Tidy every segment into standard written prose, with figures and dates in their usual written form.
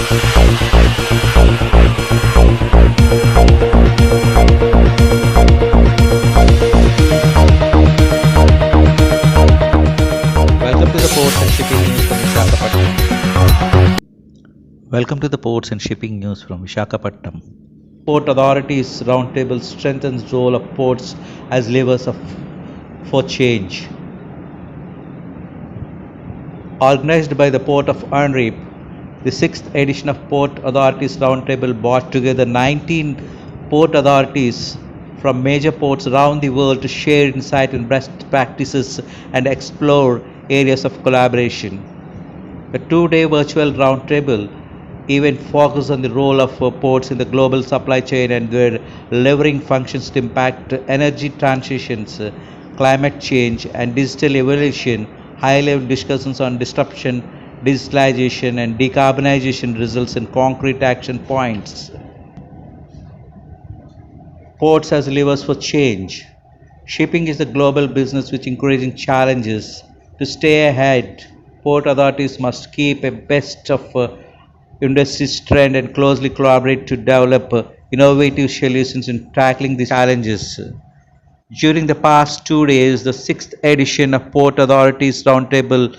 Welcome to the Ports and Shipping News from Visakhapatnam. Welcome to the Ports and Shipping News from Visakhapatnam. Port Authorities Roundtable strengthens role of ports as levers for change. Organized by the Port of Anrep, the 6th edition of Port Authorities Roundtable brought together 19 port authorities from major ports around the world to share insight and best practices and explore areas of collaboration. The two-day virtual roundtable event focused on the role of ports in the global supply chain and their levering functions to impact energy transitions, climate change, and digital evolution. High-level discussions on disruption, digitalization, and decarbonization results in concrete action points. Ports as levers for change. Shipping is a global business with increasing challenges. To stay ahead, port authorities must keep abreast of industry trend and closely collaborate to develop innovative solutions in tackling these challenges. During the past 2 days, the 6th edition of Port Authorities Roundtable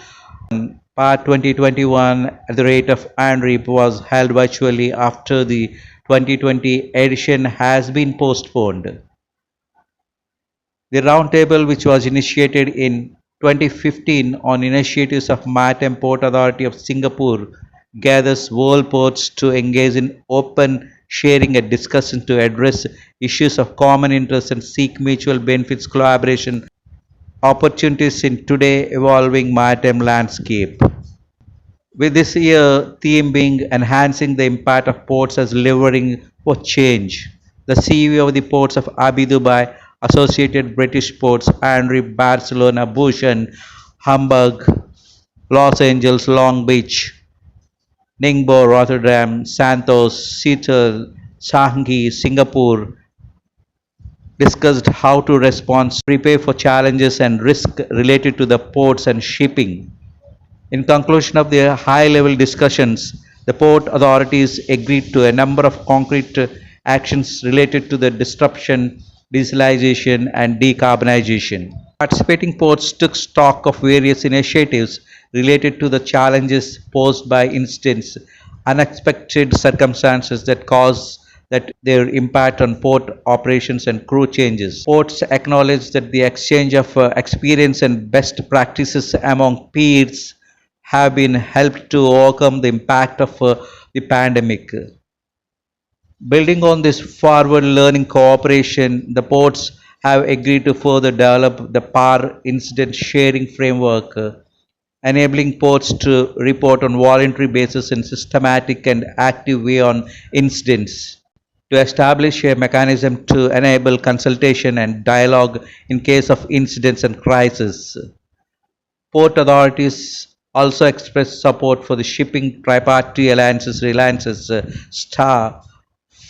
Part 2021 at the rate of Anrep was held virtually after the 2020 edition has been postponed. The roundtable, which was initiated in 2015 on initiatives of Maritime Port Authority of Singapore, gathers world ports to engage in open sharing and discussion to address issues of common interest and seek mutual benefits collaboration opportunities in today's evolving maritime landscape. With this year theme being enhancing the impact of ports as levering for change, the CEO of the ports of Abu Dhabi, Associated British Ports, Anrep, Barcelona, Bush and Hamburg, Los Angeles, Long Beach, Ningbo, Rotterdam, Santos, Seattle, Shanghai, Singapore, discussed how to respond, prepare for challenges and risk related to the ports and shipping. In conclusion of the high-level discussions, the port authorities agreed to a number of concrete actions related to the disruption, digitalization, and decarbonization. Participating ports took stock of various initiatives related to the challenges posed by incidents, unexpected circumstances that cause that their impact on port operations and crew changes. Ports acknowledge that the exchange of experience and best practices among peers have been helped to overcome the impact of the pandemic. Building on this forward learning cooperation, the ports have agreed to further develop the PAR incident sharing framework, enabling ports to report on voluntary basis in systematic and active way on incidents, to establish a mechanism to enable consultation and dialogue in case of incidents and crises. Port authorities also expressed support for the Shipping Tripartite Alliance's STAR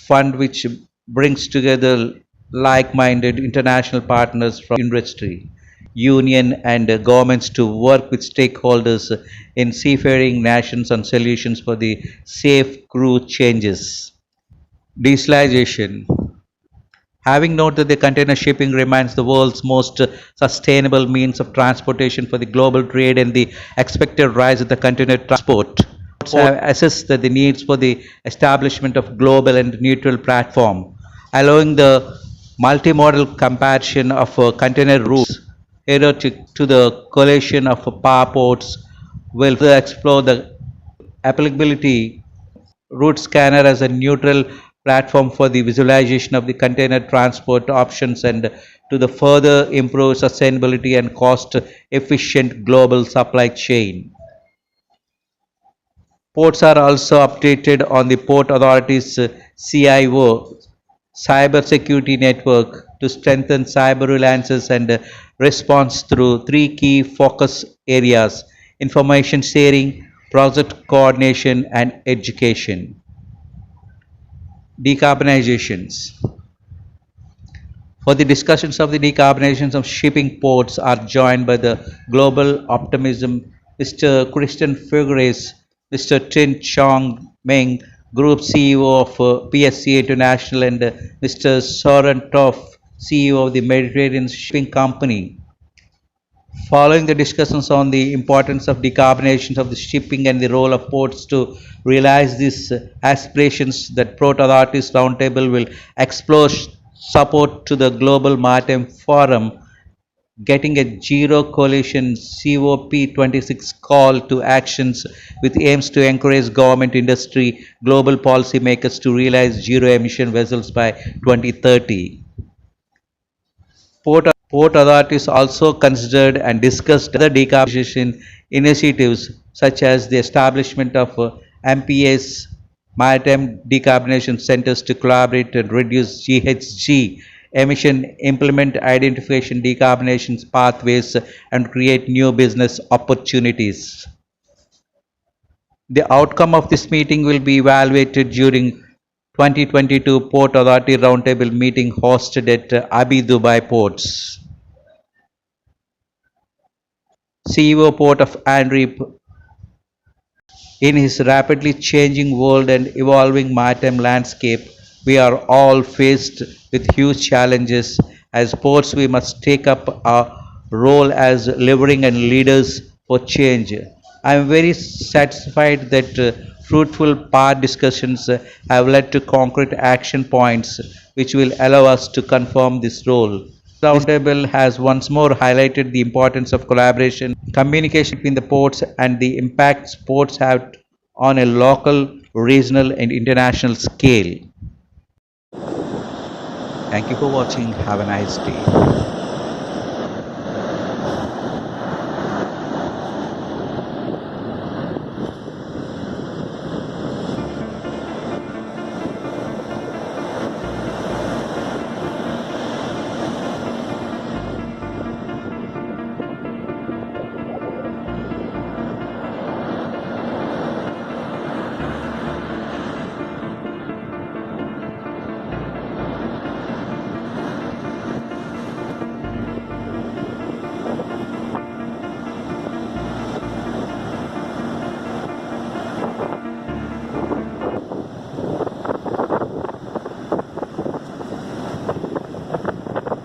fund, which brings together like-minded international partners from industry, union and governments to work with stakeholders in seafaring nations on solutions for the safe crew changes. Digitalization. Having noted that the container shipping remains the world's most sustainable means of transportation for the global trade and the expected rise of the container transport, ports have assessed the needs for the establishment of global and neutral platform, allowing the multimodal comparison of container routes adhered to the coalition of power ports will further explore the applicability route scanner as a neutral platform for the visualization of the container transport options and to the further improve sustainability and cost efficient global supply chain. Ports are also updated on the Port Authority's CIO cyber security network to strengthen cyber reliances and response through three key focus areas: information sharing, project coordination, and education. Decarbonizations. For the discussions of the decarbonization of shipping ports are joined by the Global Optimism Mr. Christian Figueres, Mr. Tin Chong Meng, Group CEO of PSC International, and Mr. Soren Toff, CEO of the Mediterranean Shipping Company. Following the discussions on the importance of decarbonization of the shipping and the role of ports to realize these aspirations, that Port Authorities Roundtable will explore support to the Global Maritime Forum, getting a Zero Coalition COP26 call to actions with aims to encourage government, industry, global policymakers to realize zero emission vessels by 2030. Port authorities also considered and discussed other decarbonization initiatives such as the establishment of MPA's Maritime Decarbonization Centers to collaborate and reduce GHG emission, implement identification decarbonization pathways, and create new business opportunities. The outcome of this meeting will be evaluated during 2022 Port Authority Roundtable meeting hosted at Abu Dhabi Ports. CEO Port of Anri, in his rapidly changing world and evolving maritime landscape, we are all faced with huge challenges. As ports, we must take up our role as delivering and leaders for change. I am very satisfied that fruitful part discussions have led to concrete action points which will allow us to confirm this role. Roundtable has once more highlighted the importance of collaboration, communication between the ports, and the impact sports have on a local, regional, and international scale. Thank you for watching. Have a nice day.